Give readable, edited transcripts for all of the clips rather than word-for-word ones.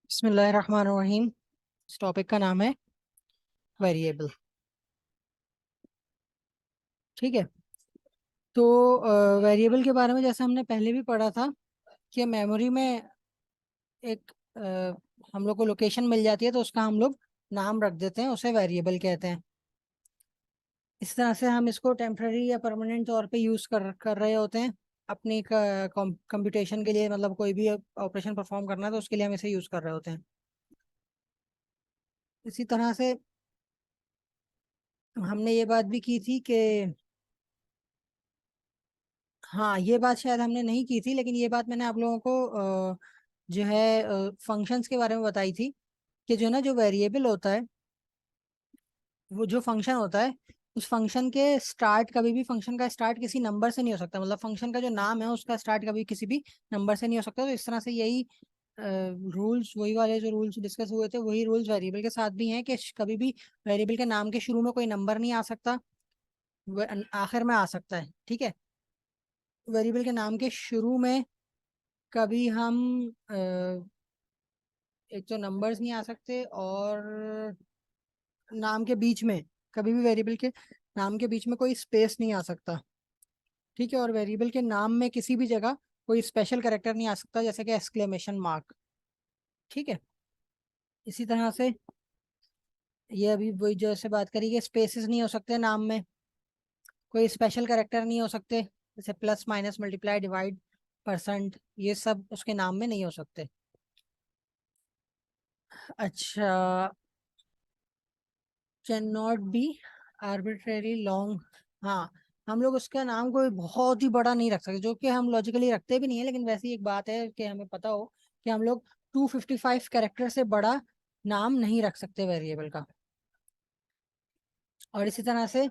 बिस्मिल्लाहिर्रहमानिर्रहीम। इस टॉपिक का नाम है वेरिएबल। ठीक है। तो वेरिएबल के बारे में जैसे हमने पहले भी पढ़ा था कि मेमोरी में एक हम लोग को लोकेशन मिल जाती है तो उसका हम लोग नाम रख देते हैं, उसे वेरिएबल कहते हैं। इस तरह से हम इसको टेम्पररी या परमानेंट तौर पे यूज कर रहे होते हैं अपनी कंप्यूटेशन के लिए। मतलब कोई भी ऑपरेशन परफॉर्म करना है तो उसके लिए हम इसे यूज कर रहे होते हैं। इसी तरह से हमने ये बात भी की थी कि हाँ, ये बात शायद हमने नहीं की थी, लेकिन ये बात मैंने आप लोगों को जो है फंक्शंस के बारे में बताई थी कि जो ना जो वेरिएबल होता है, वो जो फंक्शन होता है, उस फंक्शन के स्टार्ट कभी भी फंक्शन का स्टार्ट किसी नंबर से नहीं हो सकता। मतलब फंक्शन का जो नाम है उसका स्टार्ट कभी किसी भी नंबर से नहीं हो सकता। तो इस तरह से यही रूल्स, वही वाले जो रूल्स डिस्कस हुए थे, वही रूल्स वेरिएबल के साथ भी हैं कि कभी भी वेरिएबल के नाम के शुरू में कोई नंबर नहीं आ सकता, आखिर में आ सकता है। ठीक है। वेरिएबल के नाम के शुरू में कभी हम एक तो नंबर्स नहीं आ सकते, और नाम के बीच में कभी भी वेरिएबल के नाम के बीच में कोई स्पेस नहीं आ सकता। ठीक है। और वेरिएबल के नाम में किसी भी जगह कोई स्पेशल कैरेक्टर नहीं आ सकता, जैसे कि एक्सक्लेमेशन मार्क। ठीक है। इसी तरह से ये अभी वही जैसे बात करी कि स्पेसेस नहीं हो सकते नाम में, कोई स्पेशल कैरेक्टर नहीं हो सकते, जैसे plus minus multiply divide percent, ये सब उसके नाम में नहीं हो सकते। अच्छा। Can not be arbitrary long. हाँ, हम लोग उसका नाम कोई बहुत ही बड़ा नहीं रख सकते, जो कि हम लॉजिकली रखते भी नहीं है, लेकिन वैसी एक बात है कि हमें पता हो कि हम लोग 255 कैरेक्टर से बड़ा नाम नहीं रख सकते वेरिएबल का। और इसी तरह से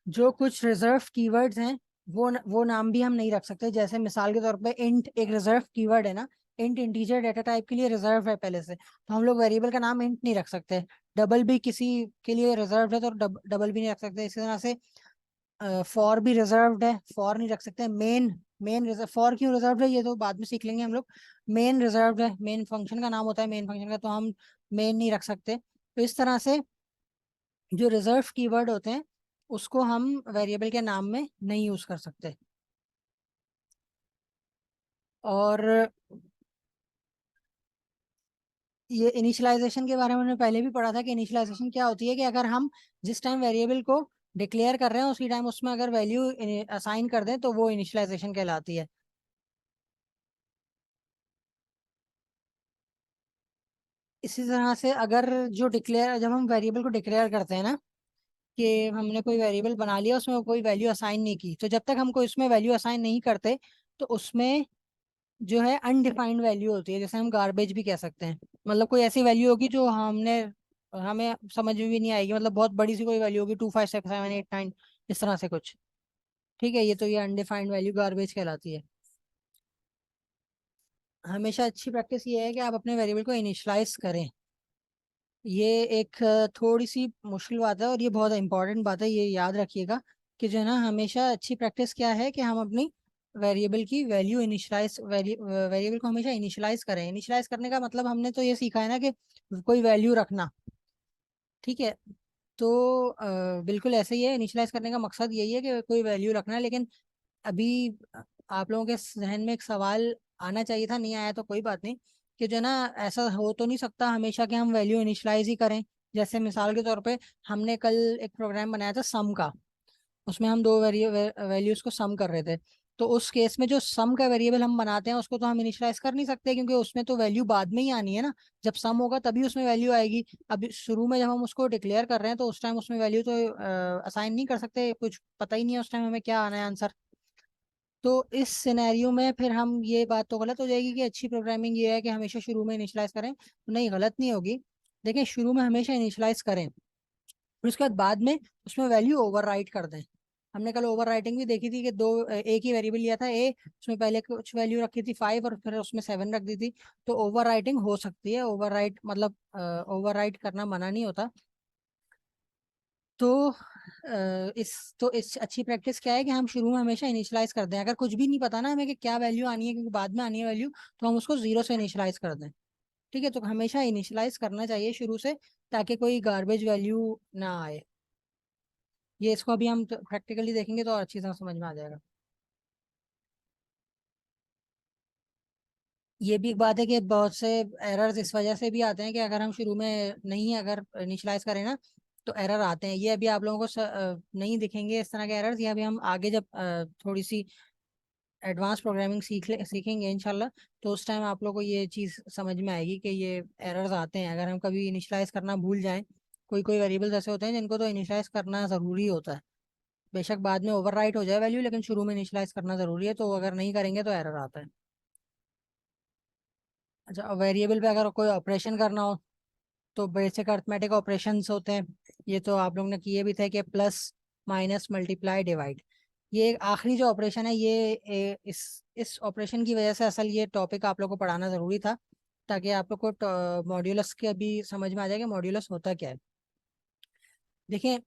जो कुछ रिजर्व कीवर्ड्स हैं, वो नाम भी हम नहीं रख सकते। जैसे मिसाल के तौर पे इंट एक रिजर्व कीवर्ड है ना। इंट इंटीजर डेटा टाइप के लिए रिजर्व है पहले से, तो हम लोग वेरिएबल का नाम इंट नहीं रख सकते। डबल भी किसी के लिए रिजर्व है तो डबल भी नहीं रख सकते। इसी तरह से फॉर भी रिजर्व्ड है, फॉर नहीं रख सकते। मेन मेन रिजर्व, फॉर क्यों रिजर्व है ये तो बाद में सीख लेंगे हम लोग। मेन रिजर्व है, मेन फंक्शन का नाम होता है मेन फंक्शन का, तो हम मेन नहीं रख सकते। तो इस तरह से जो रिजर्व कीवर्ड होते हैं उसको हम वेरिएबल के नाम में नहीं यूज कर सकते। और ये इनिशियलाइजेशन के बारे में हमने पहले भी पढ़ा था कि इनिशियलाइजेशन क्या होती है, कि अगर हम जिस टाइम वेरिएबल को डिक्लेयर कर रहे हैं उसी टाइम उसमें अगर वैल्यू असाइन कर दें तो वो इनिशियलाइजेशन कहलाती है। इसी तरह से अगर जो डिक्लेयर जब हम वेरिएबल को डिक्लेयर करते हैं ना, कि हमने कोई वेरिएबल बना लिया, उसमें कोई वैल्यू असाइन नहीं की, तो जब तक हम कोई उसमें वैल्यू असाइन नहीं करते तो उसमें जो है अनडिफाइंड वैल्यू होती है, जैसे हम गार्बेज भी कह सकते हैं। मतलब कोई ऐसी वैल्यू होगी जो हमें समझ में भी नहीं आएगी, मतलब बहुत बड़ी सी कोई वैल्यू होगी 256 7 8 9, इस तरह से कुछ। ठीक है। ये अनडिफाइंड वैल्यू गार्बेज कहलाती है। हमेशा अच्छी प्रैक्टिस ये है कि आप अपने वेरिएबल को इनिशियलाइज करें। ये एक थोड़ी सी मुश्किल बात है और ये बहुत इंपॉर्टेंट बात है, ये याद रखिएगा कि जो है ना, हमेशा अच्छी प्रैक्टिस क्या है कि हम अपनी वेरिएबल की वैल्यू इनिशियलाइज वेरिएबल को हमेशा इनिशियलाइज करें। इनिशियलाइज करने का मतलब हमने तो ये सीखा है ना कि कोई वैल्यू रखना। ठीक है। तो बिल्कुल ऐसे ही है, इनिशियलाइज करने का मकसद यही है कि कोई वैल्यू रखना है। लेकिन अभी आप लोगों के जहन में एक सवाल आना चाहिए था, नहीं आया तो कोई बात नहीं, कि जो है ना, ऐसा हो तो नहीं सकता हमेशा कि हम वैल्यू इनिशियलाइज ही करें। जैसे मिसाल के तौर पे हमने कल एक प्रोग्राम बनाया था सम का, उसमें हम दो वैल्यूज को सम कर रहे थे। तो उस केस में जो सम का वेरिएबल हम बनाते हैं उसको तो हम इनिशियलाइज कर नहीं सकते, क्योंकि उसमें तो वैल्यू बाद में ही आनी है ना। जब सम होगा तभी उसमें वैल्यू आएगी। अब शुरू में जब हम उसको डिक्लेयर कर रहे हैं तो उस टाइम उसमें वैल्यू तो असाइन नहीं कर सकते, कुछ पता ही नहीं है उस टाइम हमें क्या आना है आंसर। तो इस सिनेरियो में फिर हम ये बात तो गलत हो जाएगी कि अच्छी प्रोग्रामिंग ये है कि हमेशा शुरू में इनिशियलाइज करें, तो नहीं, गलत नहीं होगी। देखिए, शुरू में हमेशा इनिशियलाइज करें, फिर उसके बाद में उसमें वैल्यू ओवरराइट कर दें। हमने कल ओवर राइटिंग भी देखी थी कि एक ही वेरिएबल लिया था ए, उसमें पहले कुछ वैल्यू रखी थी 5 और फिर उसमें 7 रख दी थी। तो ओवर राइटिंग हो सकती है, ओवर मतलब ओवर करना मना नहीं होता। तो इस अच्छी प्रैक्टिस क्या है कि हम शुरू में हमेशा इनिशियलाइज कर दें। अगर कुछ भी नहीं पता ना हमें कि क्या वैल्यू आनी है, क्योंकि बाद में आनी है वैल्यू, तो हम उसको जीरो से इनिशियलाइज कर दें। ठीक है, तो हमेशा इनिशियलाइज करना चाहिए शुरू से, ताकि कोई गार्बेज वैल्यू ना आए। ये इसको अभी हम प्रैक्टिकली देखेंगे तो और अच्छी तरह समझ में आ जाएगा। ये भी एक बात है कि बहुत से एरर्स इस वजह से भी आते हैं कि अगर हम शुरू में नहीं अगर इनिशियलाइज करें ना, तो एरर आते हैं। ये अभी आप लोगों को नहीं दिखेंगे इस तरह के एरर्स, ये अभी हम आगे जब थोड़ी सी एडवांस प्रोग्रामिंग सीखेंगे इंशाल्लाह, तो उस टाइम आप लोग को ये चीज़ समझ में आएगी कि ये एरर्स आते हैं अगर हम कभी इनिशियलाइज करना भूल जाएं। कोई कोई वेरिएबल्स ऐसे होते हैं जिनको तो इनिशियलाइज करना ज़रूरी होता है। बेशक बाद में ओवरराइट हो जाए वैल्यू, लेकिन शुरू में इनिशियलाइज करना ज़रूरी है, तो अगर नहीं करेंगे तो एरर आता है। अच्छा, वेरिएबल पे अगर कोई ऑपरेशन करना हो तो बेसिक अर्थमेटिक ऑपरेशंस होते हैं। ये तो आप लोग ने किए भी थे कि प्लस माइनस मल्टीप्लाई डिवाइड। ये एक आखिरी जो ऑपरेशन है, ये इस ऑपरेशन की वजह से असल ये टॉपिक आप लोग को पढ़ाना ज़रूरी था, ताकि आप लोग को मॉड्यूलस के अभी समझ में आ जाए कि मॉड्यूलस होता क्या है। देखिए,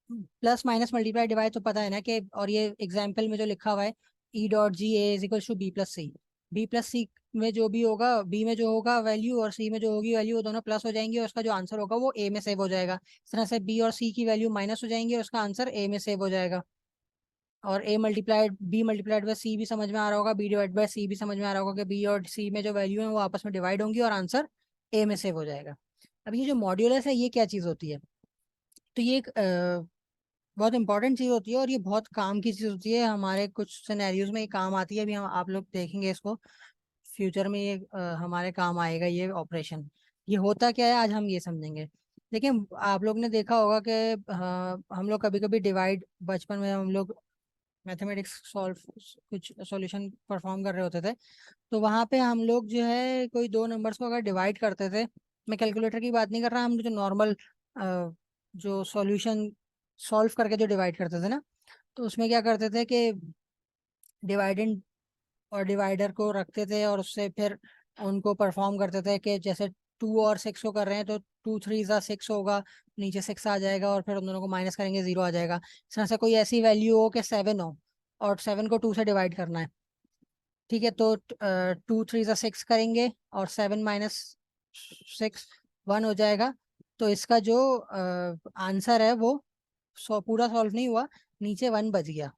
प्लस माइनस मल्टीप्लाई डिवाइड तो पता है ना कि, और ये एग्जाम्पल में जो लिखा हुआ है, E dot G A is equal to B plus C. B plus C में जो भी होगा, बी में जो होगा वैल्यू और सी में जो होगी वैल्यू, वो दोनों प्लस हो जाएंगी और उसका जो आंसर होगा वो ए में सेव हो जाएगा। इस तरह से बी और सी की वैल्यू माइनस हो जाएंगी और उसका आंसर ए में सेव हो जाएगा। और ए मल्टीप्लाइड बी मल्टीप्लाइड बाय सी भी समझ में आ रहा होगा, बी डिवाइड बाय सी भी समझ में आ रहा होगा कि बी और सी में जो वैल्यू है वो आपस में डिवाइड होंगी और आंसर ए में सेव हो जाएगा। अब ये जो मॉड्यूलस है, ये क्या चीज़ होती है? तो ये एक बहुत इंपॉर्टेंट चीज़ होती है और ये बहुत काम की चीज़ होती है। हमारे कुछ सिनेरियोज में ये काम आती है, अभी हम आप लोग देखेंगे इसको फ्यूचर में, ये हमारे काम आएगा ये ऑपरेशन। ये होता क्या है आज हम ये समझेंगे। देखिए, आप लोग ने देखा होगा कि हम लोग कभी कभी डिवाइड, बचपन में हम लोग मैथमेटिक्स सॉल्व कुछ सॉल्यूशन परफॉर्म कर रहे होते थे, तो वहाँ पे हम लोग जो है कोई दो नंबर्स को अगर डिवाइड करते थे, मैं कैलकुलेटर की बात नहीं कर रहा, हम जो नॉर्मल जो सॉल्यूशन सॉल्व करके जो डिवाइड करते थे ना, तो उसमें क्या करते थे कि डिवाइडेंड और डिवाइडर को रखते थे और उससे फिर उनको परफॉर्म करते थे कि जैसे 2 और 6 को कर रहे हैं तो 2 3 ज़ा 6 होगा, नीचे 6 आ जाएगा और फिर उन दोनों को माइनस करेंगे 0 आ जाएगा। इस तरह से कोई ऐसी वैल्यू हो कि 7 हो और 7 को 2 से डिवाइड करना है। ठीक है, तो 2 3 ज़ा 6 करेंगे और 7 - 6 1 हो जाएगा। तो इसका जो आंसर है वो पूरा सॉल्व नहीं हुआ, नीचे 1 बच गया।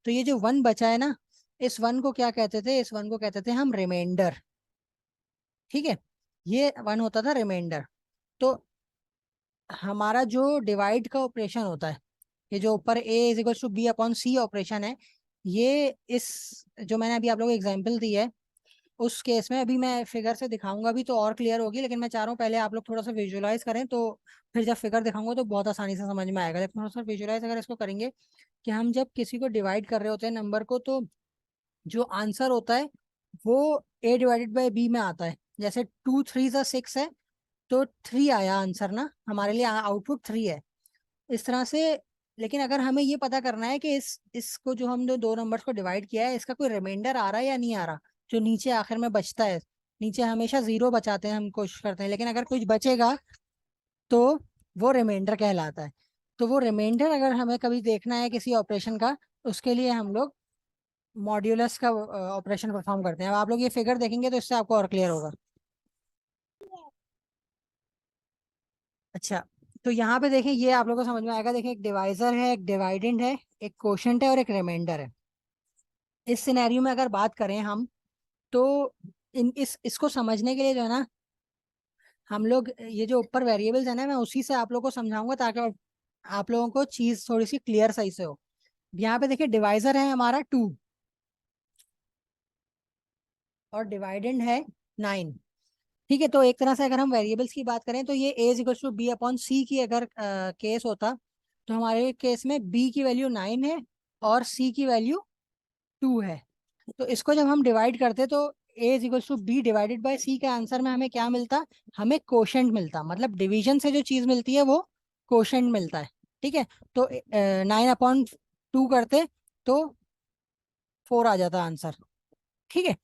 तो ये जो 1 बचा है ना, इस 1 को क्या कहते थे? इस 1 को कहते थे हम रिमाइंडर। ठीक है, ये 1 होता था रिमाइंडर। तो हमारा जो डिवाइड का ऑपरेशन होता है, ये जो ऊपर A is equal to B upon C operation है, ये इस जो मैंने अभी आप लोगों को एग्जांपल दी है, उस केस में अभी मैं फिगर से दिखाऊंगा भी तो और क्लियर होगी, लेकिन मैं चाह रहा हूँ पहले आप लोग थोड़ा सा विजुअलाइज करें, तो फिर जब फिगर दिखाऊंगा तो बहुत आसानी से समझ में आएगा। जब थोड़ा सा विजुअलाइज अगर इसको करेंगे कि हम जब किसी को डिवाइड कर रहे होते हैं नंबर को, तो जो आंसर होता है वो ए डिवाइडेड बाई बी में आता है। जैसे 2 3 ज़ा 6 है, तो 3 आया आंसर ना, हमारे लिए आउटपुट 3 है। इस तरह से। लेकिन अगर हमें ये पता करना है कि इसको जो हम जो दो नंबर्स को डिवाइड किया है, इसका कोई रिमाइंडर आ रहा है या नहीं आ रहा, जो नीचे आखिर में बचता है। नीचे हमेशा 0 बचाते हैं, हम कोशिश करते हैं, लेकिन अगर कुछ बचेगा तो वो रिमाइंडर कहलाता है। तो वो रिमाइंडर अगर हमें कभी देखना है किसी ऑपरेशन का, उसके लिए हम लोग मॉड्यूलस का ऑपरेशन परफॉर्म करते हैं। अब आप लोग ये फिगर देखेंगे तो इससे आपको और क्लियर होगा। अच्छा, तो यहाँ पे देखें, ये आप लोगों को समझ में आएगा। देखें, एक डिवाइजर है, एक डिवाइडेंड है, एक कोशेंट है और एक रिमाइंडर है। इस सिनेरियो में अगर बात करें हम, तो इसको समझने के लिए जो है ना, हम लोग ये जो ऊपर वेरिएबल्स है ना, मैं उसी से आप लोगों को समझाऊंगा ताकि आप लोगों को चीज थोड़ी सी क्लियर सही से हो। यहाँ पे देखिए, डिवाइजर है हमारा 2 और डिवाइडेंड है 9। ठीक है, तो एक तरह से अगर हम वेरिएबल्स की बात करें तो ये A is equal to B upon C की अगर केस होता, तो हमारे केस में बी की वैल्यू 9 है और सी की वैल्यू 2 है। तो इसको जब हम डिवाइड करते तो A is equal to B divided by C के आंसर में हमें क्या मिलता? हमें कोशेंट मिलता, मतलब डिवीजन से जो चीज मिलती है वो कोशेंट मिलता है। ठीक है, तो 9/2 करते तो 4 आ जाता आंसर। ठीक है,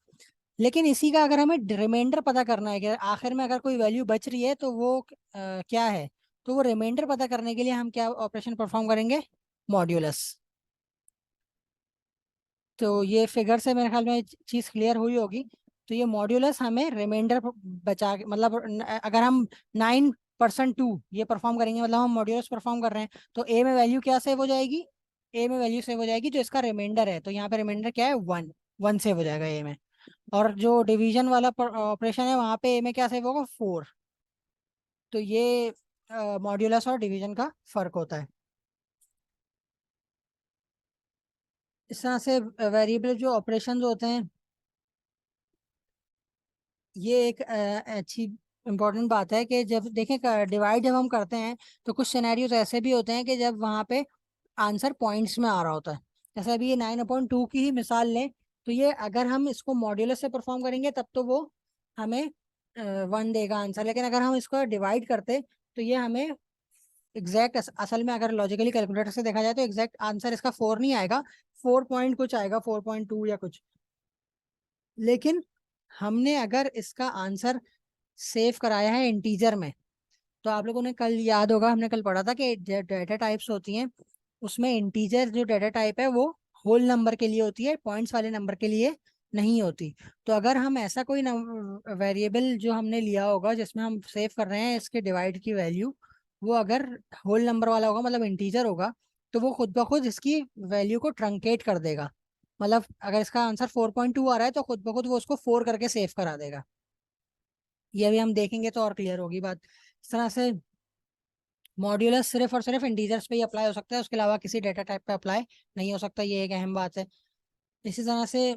लेकिन इसी का अगर हमें रिमाइंडर पता करना है कि आखिर में अगर कोई वैल्यू बच रही है तो वो क्या है, तो वो रिमाइंडर पता करने के लिए हम क्या ऑपरेशन परफॉर्म करेंगे? मॉड्यूलस। तो ये फिगर से मेरे ख्याल में चीज़ क्लियर हुई होगी। तो ये मॉड्यूलस हमें रिमाइंडर बचा के, मतलब अगर हम 9%2 ये परफॉर्म करेंगे, मतलब हम मॉड्यूलस परफॉर्म कर रहे हैं, तो ए में वैल्यू क्या सेव हो जाएगी? ए में वैल्यू सेव हो जाएगी जो इसका रिमाइंडर है, तो यहाँ पे रिमाइंडर क्या है? 1। 1 सेव हो जाएगा ए में। और जो डिवीजन वाला ऑपरेशन है वहां पे ए में क्या सेव होगा? 4। तो ये मॉड्यूलस और डिवीजन का फर्क होता है। इस तरह से वेरिएबल जो ऑपरेशंस होते हैं, ये एक अच्छी इंपॉर्टेंट बात है कि जब देखें डिवाइड जब हम करते हैं, तो कुछ सिनेरियोज ऐसे भी होते हैं कि जब वहाँ पे आंसर पॉइंट्स में आ रहा होता है। जैसे अभी ये 9/2 की ही मिसाल लें, तो ये अगर हम इसको मॉड्यूलस से परफॉर्म करेंगे तब तो वो हमें 1 देगा आंसर, लेकिन अगर हम इसको डिवाइड करते तो ये हमें एग्जैक्ट, असल में अगर लॉजिकली कैलकुलेटर से देखा जाए तो एग्जैक्ट आंसर इसका 4 नहीं आएगा, 4 पॉइंट कुछ आएगा, 4.2 या कुछ। लेकिन हमने अगर इसका आंसर सेव कराया है इंटीजर में, तो आप लोगों ने कल याद होगा, हमने कल पढ़ा था कि डेटा टाइप्स होती हैं, उसमें इंटीजर जो डेटा टाइप है वो होल नंबर के लिए होती है, पॉइंट्स वाले नंबर के लिए नहीं होती। तो अगर हम ऐसा कोई वेरिएबल जो हमने लिया होगा जिसमें हम सेव कर रहे हैं इसके डिवाइड की वैल्यू, वो अगर होल नंबर वाला होगा, मतलब इंटीजर होगा, तो वो खुद ब खुद इसकी वैल्यू को ट्रंकेट कर देगा। मतलब अगर इसका आंसर 4.2 आ रहा है तो खुद ब खुद वो उसको 4 करके सेव करा देगा। ये भी हम देखेंगे तो और क्लियर होगी बात। इस तरह से मॉड्यूलस सिर्फ और सिर्फ इंटीजर्स पे ही अप्लाई हो सकता है, उसके अलावा किसी डेटा टाइप पे अप्लाई नहीं हो सकता, ये एक अहम बात है। इसी तरह से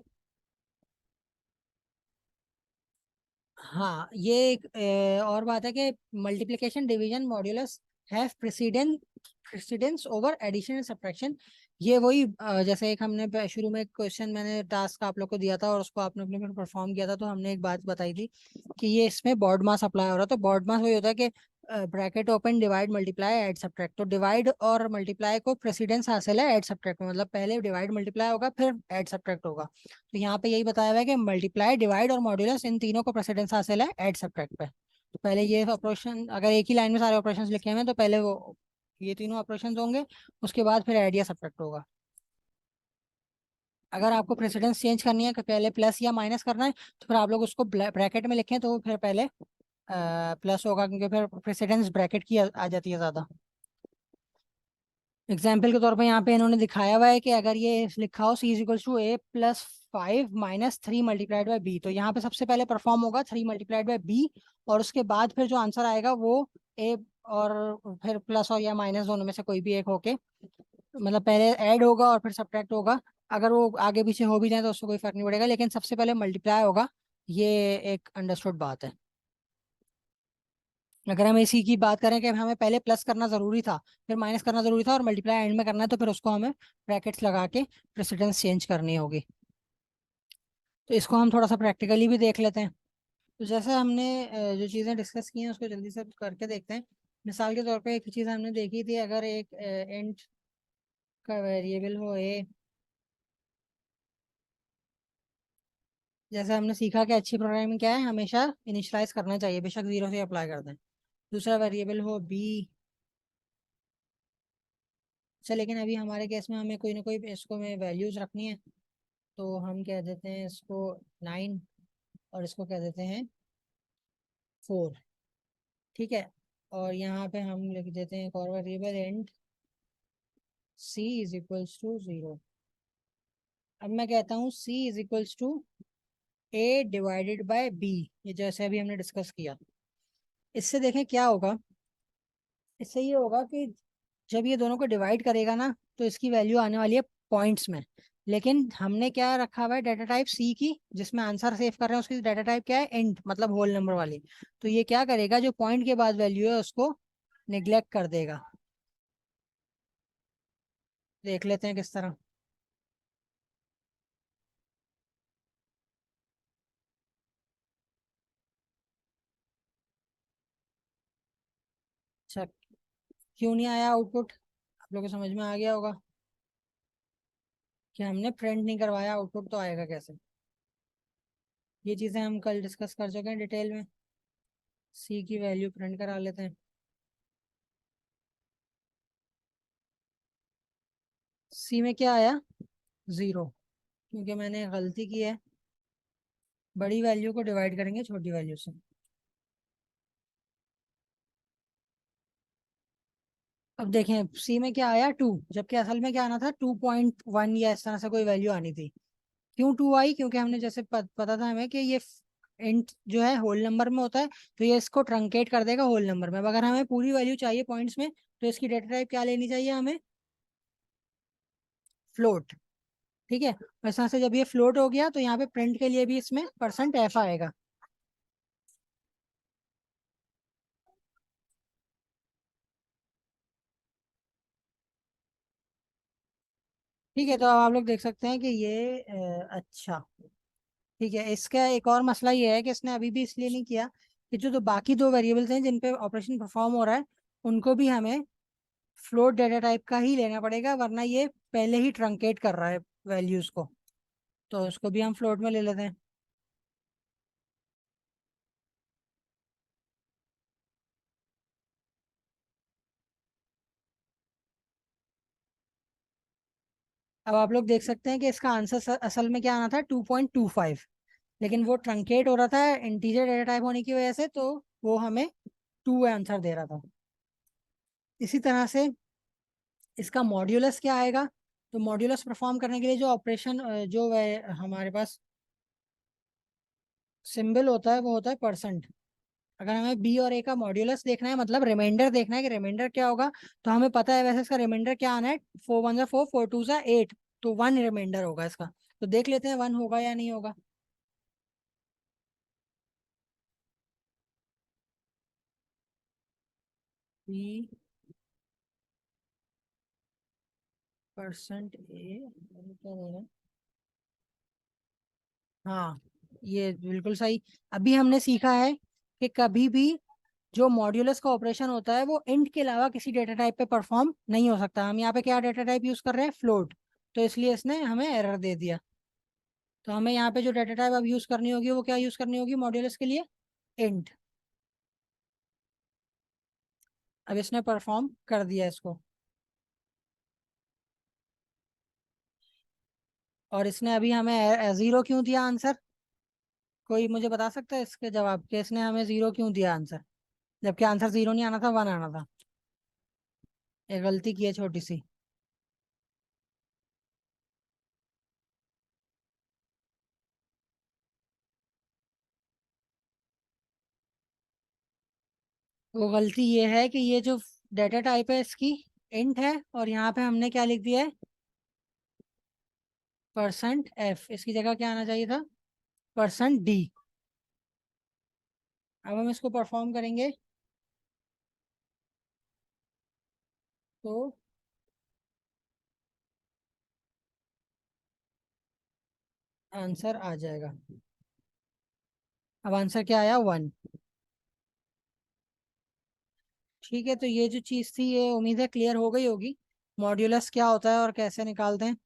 हाँ, ये एक और बात है कि multiplication division modulus have precedence over addition and subtraction. ये वही जैसे एक हमने शुरू में एक क्वेश्चन मैंने टास्क आप लोग को दिया था और उसको आपने अपने में परफॉर्म किया था, तो हमने एक बात बताई थी कि ये इसमें बॉड मास अप्लाई हो रहा है। तो बॉड मास वही होता है कि bracket open, divide multiply add subtract. तो डिवाइड और मल्टीप्लाई को प्रेसिडेंस हासिल है ऐड सब्ट्रैक्ट में, मतलब पहले डिवाइड मल्टीप्लाई होगा फिर ऐड सब्ट्रैक्ट होगा। तो यहाँ पे यही बताया हुआ है कि मल्टीप्लाई, डिवाइड और मॉड्यूलस इन तीनों को प्रेसिडेंस हासिल है ऐड सब्ट्रैक्ट पे। तो पहले ये ऑपरेशन, अगर एक ही लाइन में सारे ऑपरेशंस लिखे हुए हैं तो पहले वो ये तीनों ऑपरेशंस होंगे, उसके बाद फिर ऐड या सब्ट्रैक्ट होगा। अगर आपको प्रेसिडेंस चेंज करनी है कि पहले प्लस या माइनस करना है, तो फिर आप लोग उसको ब्रैकेट में लिखें तो फिर पहले प्लस होगा, क्योंकि फिर प्रेसिडेंस ब्रैकेट की आ जाती है ज़्यादा। एग्जाम्पल के तौर पे यहाँ पे इन्होंने दिखाया हुआ है कि अगर ये लिखा हो C = A+5 - 3 multiplied by B, तो यहाँ पे सबसे पहले परफॉर्म होगा 3 मल्टीप्लाइड बाई बी, और उसके बाद फिर जो आंसर आएगा वो ए और फिर प्लस और या माइनस दोनों में से कोई भी एक होके, मतलब पहले ऐड होगा और फिर सब्ट्रैक्ट होगा। अगर वो आगे पीछे हो भी जाए तो उससे कोई फर्क नहीं पड़ेगा, लेकिन सबसे पहले मल्टीप्लाई होगा। ये एक अंडरस्टूड बात है। अगर हम इसी की बात करें कि हमें पहले प्लस करना जरूरी था, फिर माइनस करना जरूरी था और मल्टीप्लाई एंड में करना है, तो फिर उसको हमें ब्रैकेट्स लगा के प्रेसिडेंस चेंज करनी होगी। तो इसको हम थोड़ा सा प्रैक्टिकली भी देख लेते हैं। तो जैसे हमने जो चीज़ें डिस्कस की हैं उसको जल्दी से करके देखते हैं। मिसाल के तौर पे एक चीज़ हमने देखी थी, अगर एक इंट का वेरिएबल हो ए, जैसे हमने सीखा कि अच्छी प्रोग्रामिंग क्या है, हमेशा इनिशियलाइज करना चाहिए, बेशक जीरो से अप्लाई कर दें। दूसरा वेरिएबल हो बी। अच्छा, लेकिन अभी हमारे केस में हमें कोई ना कोई इसको में वैल्यूज रखनी है, तो हम कह देते हैं इसको 9 और इसको कह देते हैं 4। ठीक है। और यहाँ पे हम लिख देते हैं एक और वेरिएबल इंट C = 0। अब मैं कहता हूँ C = A/B, ये जैसे अभी हमने डिस्कस किया। इससे देखें क्या होगा। इससे ये होगा कि जब ये दोनों को डिवाइड करेगा ना, तो इसकी वैल्यू आने वाली है पॉइंट्स में। लेकिन हमने क्या रखा हुआ है, डेटा टाइप सी की, जिसमें आंसर सेव कर रहे हैं उसकी डेटा टाइप क्या है? इंट, मतलब होल नंबर वाली। तो ये क्या करेगा, जो पॉइंट के बाद वैल्यू है उसको निग्लेक्ट कर देगा। देख लेते हैं किस तरह। अच्छा, क्यों नहीं आया आउटपुट? आप लोगों को समझ में आ गया होगा कि हमने प्रिंट नहीं करवाया, आउटपुट तो आएगा कैसे? ये चीज़ें हम कल डिस्कस कर चुके हैं डिटेल में। सी की वैल्यू प्रिंट करा लेते हैं। सी में क्या आया? 0, क्योंकि मैंने गलती की है, बड़ी वैल्यू को डिवाइड करेंगे छोटी वैल्यू से। अब देखें सी में क्या आया 2, जबकि असल में क्या आना था 2.1 या इस तरह से कोई वैल्यू आनी थी। क्यों 2 आई? क्योंकि हमने जैसे पता था हमें कि ये इंट जो है होल नंबर में होता है, तो ये इसको ट्रंकेट कर देगा होल नंबर में। अब अगर हमें पूरी वैल्यू चाहिए पॉइंट्स में, तो इसकी डेटा टाइप क्या लेनी चाहिए हमें? फ्लोट। ठीक है, वैसे से जब ये फ्लोट हो गया तो यहाँ पे प्रिंट के लिए भी इसमें परसेंट एफ आएगा। ठीक है, तो अब आप लोग देख सकते हैं कि ये अच्छा। ठीक है, इसका एक और मसला ये है कि इसने अभी भी इसलिए नहीं किया कि जो बाकी दो वेरिएबल्स हैं जिन पे ऑपरेशन परफॉर्म हो रहा है, उनको भी हमें फ्लोट डेटा टाइप का ही लेना पड़ेगा, वरना ये पहले ही ट्रंकेट कर रहा है वैल्यूज को। तो उसको भी हम फ्लोट में ले लेते हैं। अब आप लोग देख सकते हैं कि इसका आंसर असल में क्या आना था 2.25, लेकिन वो ट्रंकेट हो रहा था इंटीजर डेटा टाइप होने की वजह से, तो वो हमें 2 आंसर दे रहा था। इसी तरह से इसका मॉड्यूलस क्या आएगा? तो मॉड्यूलस परफॉर्म करने के लिए जो ऑपरेशन जो हमारे पास सिंबल होता है वो होता है परसेंट। अगर हमें बी और ए का मॉड्यूलस देखना है, मतलब रिमाइंडर देखना है कि रिमाइंडर क्या होगा, तो हमें पता है वैसे इसका रिमाइंडर क्या आना है, 4 1 4, 4 2 8, तो 1 रिमाइंडर होगा इसका। तो देख लेते हैं 1 होगा या नहीं होगा। बी परसेंट ए क्या दे रहा है? हाँ, ये बिल्कुल सही। अभी हमने सीखा है कि कभी भी जो मॉड्यूलस का ऑपरेशन होता है वो इंट के अलावा किसी डेटा टाइप पे परफॉर्म नहीं हो सकता। हम यहाँ पे क्या डेटा टाइप यूज कर रहे हैं? फ्लोट। तो इसलिए इसने हमें एरर दे दिया। तो हमें यहाँ पे जो डेटा टाइप अब यूज करनी होगी वो क्या यूज करनी होगी मॉड्यूलस के लिए? इंट। अब इसने परफॉर्म कर दिया इसको। और इसने अभी हमें जीरो क्यों दिया आंसर? कोई मुझे बता सकता है इसके जवाब के, इसने हमें जीरो क्यों दिया आंसर, जबकि आंसर जीरो नहीं आना था, 1 आना था। ये गलती की है छोटी सी। वो गलती ये है कि ये जो डेटा टाइप है इसकी इंट है, और यहाँ पे हमने क्या लिख दिया है? Percent F. इसकी जगह क्या आना चाहिए था? Percent D. अब हम इसको परफॉर्म करेंगे तो आंसर आ जाएगा। अब आंसर क्या आया? 1। ठीक है, तो ये जो चीज़ थी ये उम्मीद है क्लियर हो गई होगी। मॉड्यूलस क्या होता है और कैसे निकालते हैं।